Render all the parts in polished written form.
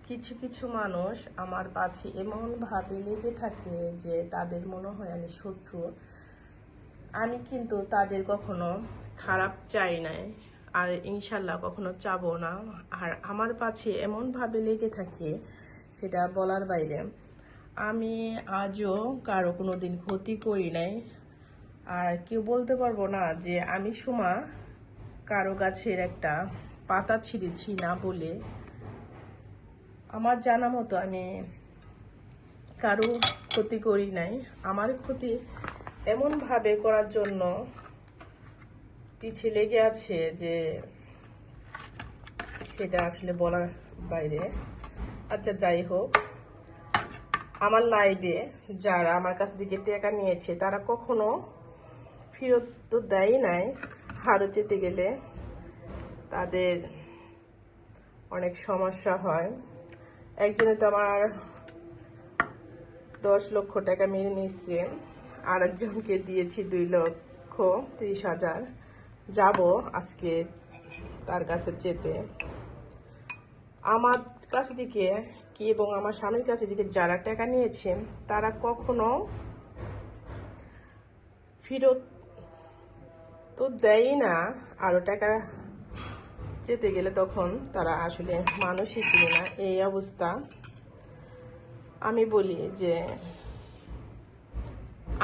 কিছু কিছু মানুষ আমার পাশে এমন ভাবে লেগে থাকে যে তাদের মনে হয় আমি শত্রু। আমি কিন্তু তাদের কখনো খারাপ চাই নাই, আর ইনশাল্লাহ কখনো চাবো না। আর আমার পাশে এমন ভাবে লেগে থাকে সেটা বলার বাইরে। আমি আজও কারো কোনো দিন ক্ষতি করি নাই, আর কেউ বলতে পারবো না যে আমি সুমা কারো গাছের একটা পাতা ছিঁড়েছি না বলে। আমার জানা মতো আমি কারো ক্ষতি করি নাই। আমার ক্ষতি এমনভাবে করার জন্য পিছিয়ে লেগে আছে যে সেটা আসলে বলার বাইরে। আচ্ছা, যাই হোক, আমার লাইফে যারা আমার কাছ থেকে টাকা নিয়েছে তারা কখনো ফেরত তো দেয় নাই। হারো যেতে গেলে তাদের অনেক সমস্যা হয়। একজনে তো আমার 10 লক্ষ টাকা মেরে নিচ্ছে, আর একজনকে দিয়েছি 2,30,000। যাব আজকে তার কাছে যেতে। আমার কাছ থেকে কি এবং আমার স্বামীর কাছে থেকে যারা টাকা নিয়েছেন তারা কখনো ফেরত তো দেয় না। আরো টাকা যেতে গেলে তখন তারা আসলে মানুষই ছিল না, এই অবস্থা। আমি বলি যে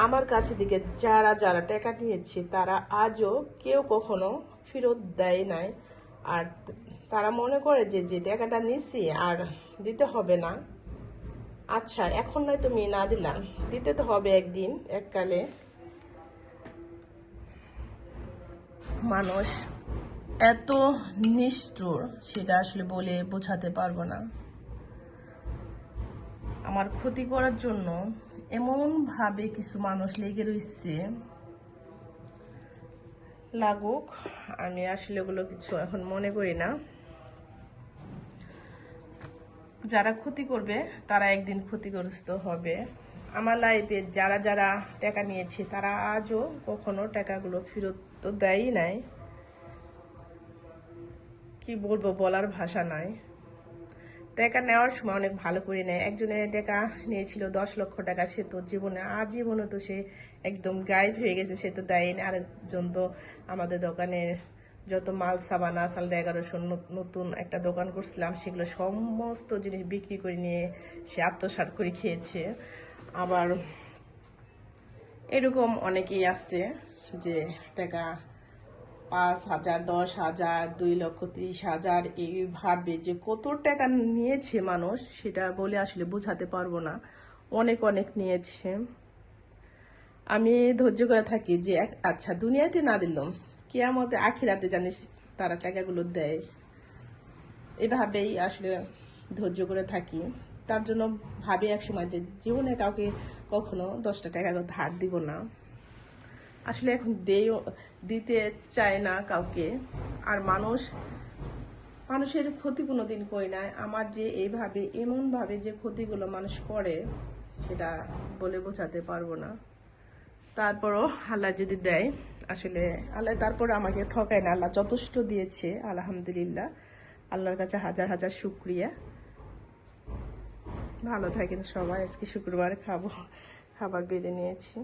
আমার কাছে থেকে যারা যারা টাকা নিয়েছে তারা আজও কেউ কখনো ফেরত দেয় নাই। আর তারা মনে করে যে যে টাকাটা নিছি আর দিতে হবে না। আচ্ছা, এখন নয় তুমি না দিলাম, দিতে তো হবে একদিন এককালে। মানুষ এত নিষ্ঠুর সেটা আসলে বলে বোঝাতে পারবো না। আমার ক্ষতি করার জন্য এমন ভাবে কিছু মানুষ লেগে রয়েছে। লাগুক, আমি আসলে ওগুলো কিছু এখন মনে করি না। যারা ক্ষতি করবে তারা একদিন ক্ষতিগ্রস্ত হবে। আমার লাইফে যারা যারা টাকা নিয়েছে তারা আজও কখনো টাকাগুলো ফেরত তো দেয়ই নাই। কি বলবো, বলার ভাষা নাই। টাকা নেওয়ার সময় অনেক ভালো করে নেয়। একজনের টাকা নিয়েছিল 10 লক্ষ টাকা, সে তো জীবনে আজীবনে তো সে একদম গায়েব হয়ে গেছে, সে তো দেয়নি। আরেকজন তো আমাদের দোকানের যত মাল সাবান আসাল 1100 নতুন একটা দোকান করছিলাম, সেগুলো সমস্ত জিনিস বিক্রি করে নিয়ে সে আত্মসাৎ করে খেয়েছে। আবার এরকম অনেকেই আছে যে টাকা 5,000, 10,000, 2,30,000 এইভাবে যে কত টাকা নিয়েছে মানুষ সেটা বলে আসলে বোঝাতে পারবো না। অনেক অনেক নিয়েছে। আমি ধৈর্য করে থাকি যে আচ্ছা, দুনিয়াতে না দিলাম, কিয়ামতে আখিরাতে জানিস তারা টাকাগুলো দেয়। এভাবেই আসলে ধৈর্য করে থাকি। তার জন্য ভাবি একসময় যে জীবনে কাউকে কখনো 10টা টাকা ধার দিব না। আসলে এখন দিতে চায় না কাউকে। আর মানুষের ক্ষতি কোনো দিন করি না। আমার যে এইভাবে এমনভাবে যে ক্ষতিগুলো মানুষ করে সেটা বলে বোঝাতে পারবো না। তারপরও আল্লাহ যদি দেয়, আসলে আল্লাহ তারপর আমাকে ঠকায় না। আল্লাহ যথেষ্ট দিয়েছে, আলহামদুলিল্লাহ। আল্লাহর কাছে হাজার হাজার শুকরিয়া। ভালো থাকেন সবাই। আজকে শুক্রবার খাবার বেড়ে নিয়েছি।